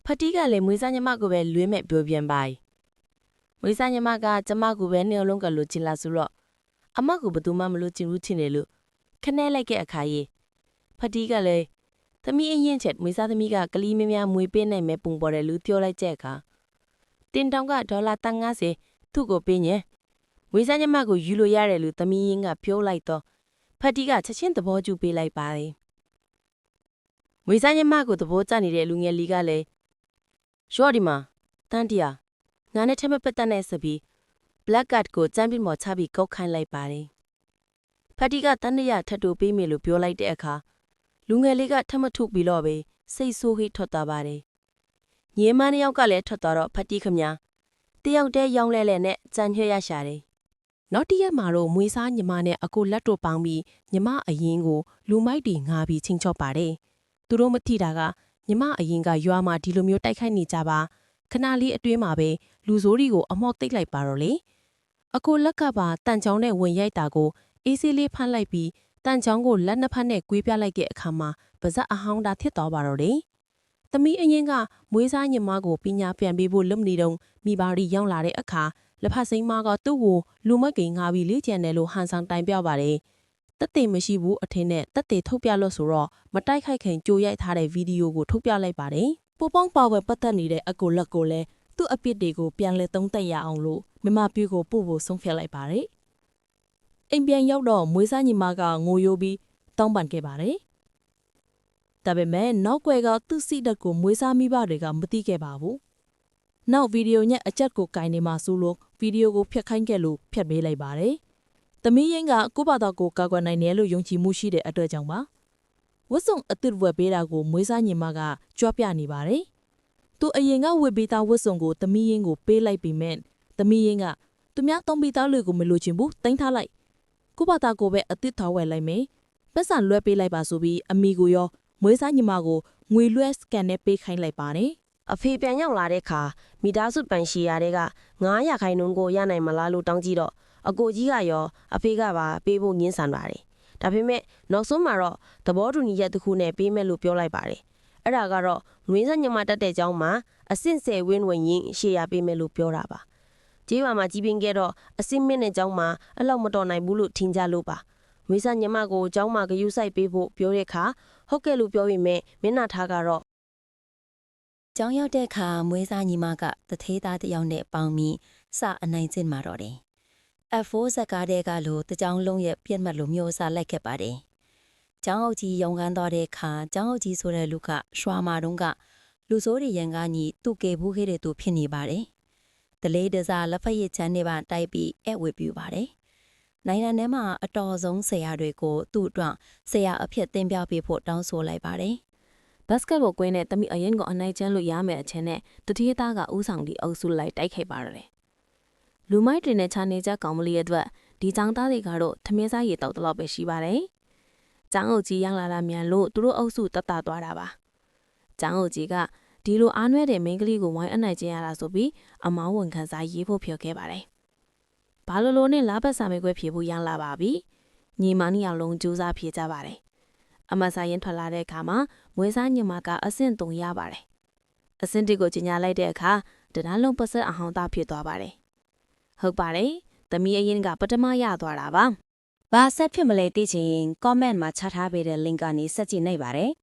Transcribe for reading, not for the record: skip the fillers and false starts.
ဖတီးကလည်းမွေးစားညမကိုပဲလွေးမဲ့ပြောပြန်ပါမွေးစားညမကကျမကိုပဲနေလုံးကလို့ချင်လာဆိုတော့အမကိုဘသူမှမလို့ချင်ဘူးချင်တယ်လို့ခနဲ့လိုက်တဲ့အခါကြီးဖတီးကလည်းသမီးအရင်ချက်မွေးစားသမီးကကလေးမများမွေးပေးနိုင်မဲ့ပုံပေါ်တယ်လို့ပြောလိုက်တဲ့အခါတင်တောင်ကဒေါ်လာ150သူ့ကိုပေးညင်မွေးစားညမကိုယူလို့ရတယ်လို့သမီးရင်းကပြောလိုက်တော့ဖတီးကချက်ချင်းသဘောကျပေးလိုက်ပါတယ်မွေးစားညမကိုသဘောကျနေတဲ့လူငယ်လေးကလည်းရော့ဒီမှာတန်တီယာငါနဲ့ထဲမပတ်သက်နဲ့ဆိုပြီး black card ကိုကျမ်းပြီးမော်ချပြီးကောက်ခိုင်းလိုက်ပါတယ်ဖတီးကတန်တရာထပ်တိုးပေးမယ်လို့ပြောလိုက်တဲ့အခါလူငယ်လေးကထမထုတ်ပြီးတော့ပဲစိတ်ဆိုးဟိထွက်သွားပါတယ်ညီမနှစ်ယောက်ကလည်းထွက်သွားတော့ဖတီးခမတယောက်တည်းရောင်းလဲလဲနဲ့ကြံ့ရွှဲရရှာတယ်နောက်တစ်ရက်မှာတော့မွေးစားညီမနဲ့အကိုလက်တို့ပေါင်းပြီးညီမအရင်ကိုလူမိုက်တွေငားပြီးချင်းချော့ပါတယ်သူတို့မထီတာကညီမအရင်ကရွာမှာဒီလိုမျိုးတိုက်ခိုက်နေကြပါခဏလေးအတွင်းမှာပဲလူဆိုးတွေကိုအမော့သိပ်လိုက်ပါတော့လေအကိုလက်ကပါတန်ချောင်းနဲ့ဝင်ရိုက်တာကိုအေးဆေးလေးဖမ်းလိုက်ပြီးတန်ချောင်းကိုလက်နှစ်ဖက်နဲ့ကွေးပြလိုက်တဲ့အခါမှာပါဇက်အဟောင်းတာထစ်သွားပါတော့တယ်သမီးအရင်ကမွေးစားညီမကိုပညာပြန်ပေးဖို့လုပ်နေတော့မိဘတွေရောက်လာတဲ့အခါလက်ဖက်စိမ်းမကသူ့ကိုလူမကိန်ငါပြီးလေ့ကျန်တယ်လို့ဟန်ဆောင်တိုင်ပြပါတယ်တက်တေမရှိဘူးအထင်းနဲ့တက်တေထုတ်ပြလို့ဆိုတော့မတိုက်ခိုက်ခင်ကြိုရိုက်ထားတဲ့ဗီဒီယိုကိုထုတ်ပြလိုက်ပါတယ်ပူပေါင်းပါဝယ်ပတ်သက်နေတဲ့အကိုလက်ကိုလည်းသူ့အပြစ်တွေကိုပြန်လဲသုံးသပ်ရအောင်လို့မမပြူကိုပို့ဖို့ဆုံးဖြတ်လိုက်ပါတယ်အိမ်ပြန်ရောက်တော့မွေးစားညီမကငိုယိုးပြီးတောင်းပန်ခဲ့ပါတယ်ဒါပေမဲ့နောက်ွယ်ကသူ့စီတက်ကိုမွေးစားမိဘတွေကမသိခဲ့ပါဘူးနောက်ဗီဒီယိုညက်အချက်ကိုကင်နေမှာဆိုလို့ဗီဒီယိုကိုဖျက်ခိုင်းခဲ့လို့ဖျက်ပေးလိုက်ပါတယ်သမီးရင်းကကိုယ့်ဘာသာကိုကာကွယ်နိုင်တယ်လို့ယုံကြည်မှုရှိတဲ့အတွက်ကြောင့်ပါဝတ်စုံအသစ်ဝယ်ပေးတာကိုမွေးစားညီမကကြွားပြနေပါတယ်သူအရင်ကဝယ်ပေးသားဝတ်စုံကိုသမီးရင်းကိုပေးလိုက်ပြီးမဲ့သမီးရင်းကသူများသုံးပေးသားတွေကိုမလိုချင်ဘူးတင်ထားလိုက်ကိုယ့်ဘာသာကိုပဲအသစ်ထောက်ဝယ်လိုက်မယ်ပတ်စံလွှဲပေးလိုက်ပါဆိုပြီးအမိကိုရောမွေးစားညီမကိုငွေလွှဲစကန်နဲ့ပေးခိုင်းလိုက်ပါတယ်အဖေပြန်ရောက်လာတဲ့အခါမိသားစုပန်ရှီယာတွေက900ခိုင်နှုန်းကိုရနိုင်မလားလို့တောင်းကြည့်တော့အကိုကြီးကရောအဖေကပါပေးဖို့ငင်းဆန်ပါတယ်ဒါပေမဲ့နောက်ဆုံးမှာတော့သဘောတူညီချက်တစ်ခုနဲ့ပေးမယ်လို့ပြောလိုက်ပါတယ်အဲ့ဒါကတော့ငွေစညမတက်တဲ့เจ้าမှာအဆင့်10ဝင်းဝင်ရင်ရှေ့ရပေးမယ်လို့ပြောတာပါကြေးပါမှာကြီးပင်ခဲ့တော့အဆင့်မင်းတဲ့เจ้าမှာအလောက်မတော်နိုင်ဘူးလို့ထင်ကြလို့ပါငွေစညမကိုเจ้าမှာဂယုစိုက်ပေးဖို့ပြောတဲ့အခါဟုတ်ကဲ့လို့ပြောပြီးမြမင်းနာထားကတော့ကျောင်းရောက်တဲ့အခါမွေးစားညီမကတထေးသားတစ်ယောက်နဲ့ပေါင်းပြီးစအနိုင်ကျင့်มาတော့တယ်။ F4 ဇက်ကားတဲ့ကလို့တကြောင်လုံးရဲ့ပြက်မှတ်လိုမျိုးစားလိုက်ခဲ့ပါတယ်။ကျောင်းအုပ်ကြီးရုံခန်းသွားတဲ့အခါကျောင်းအုပ်ကြီးဆိုတဲ့လူကရွှာမာတုံးကလူဆိုးတွေရန်ကားကြီးသူ့ကေဘူးခဲ့တဲ့သူဖြစ်နေပါတယ်။တလေးတစားလက်ဖက်ရည်ချမ်းတွေပါတိုက်ပြီးဧည့်ဝေပြူပါတယ်။နိုင်ငံထဲမှာအတော်ဆုံးဆရာတွေကိုသူ့အတွက်ဆရာအဖြစ်သင်ပြပေးဖို့တောင်းဆိုလိုက်ပါတယ်။ဘတ်စကတ်ဘောကွင်းနဲ့တမိအရင်ကအနိုင်ကျန်းလို့ရမယ်အချင်းနဲ့တတိယသားကဦးဆောင်ပြီးအုပ်စုလိုက်တိုက်ခိုက်ပါရတယ်။လူမိုက်တွေနဲ့ခြာနေကြကောင်မလေးရဲ့အတွက်ဒီចောင်းသားတွေကတော့ထမင်းစားရည်တောက်တလောက်ပဲရှိပါတယ်။ចောင်းအုပ်ကြီးရောက်လာတာမြန်လို့သူတို့အုပ်စုတတ်တာသွားတာပါ။ចောင်းအုပ်ကြီးကဒီလိုအားနွဲတဲ့မိန်းကလေးကိုဝိုင်းအနိုင်ကျင့်ရတာဆိုပြီးအမောင်းဝန်ခံစားရေးဖို့ပြောခဲ့ပါတယ်။ဘာလို့နဲ့လားပတ်စာမေးခွဲဖြေဖို့ရန်လာပါပြီ။ညီမနှစ်ယောက်လုံးကြိုးစားဖြေကြပါတယ်။အမဆိုင်ရင်ထွက်လာတဲ့အခါမှာမွေးစားညီမကအဆင့်3ရပါတယ်။အဆင့်1ကိုကြီးညာလိုက်တဲ့အခါတနန်းလုံးပတ်ဆက်အဟောင်းသားဖြစ်သွားပါတယ်။ဟုတ်ပါတယ်။သမီးအရင်ကပထမရသွားတာပါ။ဘာဆက်ဖြစ်မလဲသိချင် comment မှာချထားပေးတဲ့ link ကနေဆက်ကြည့်နိုင်ပါတယ်။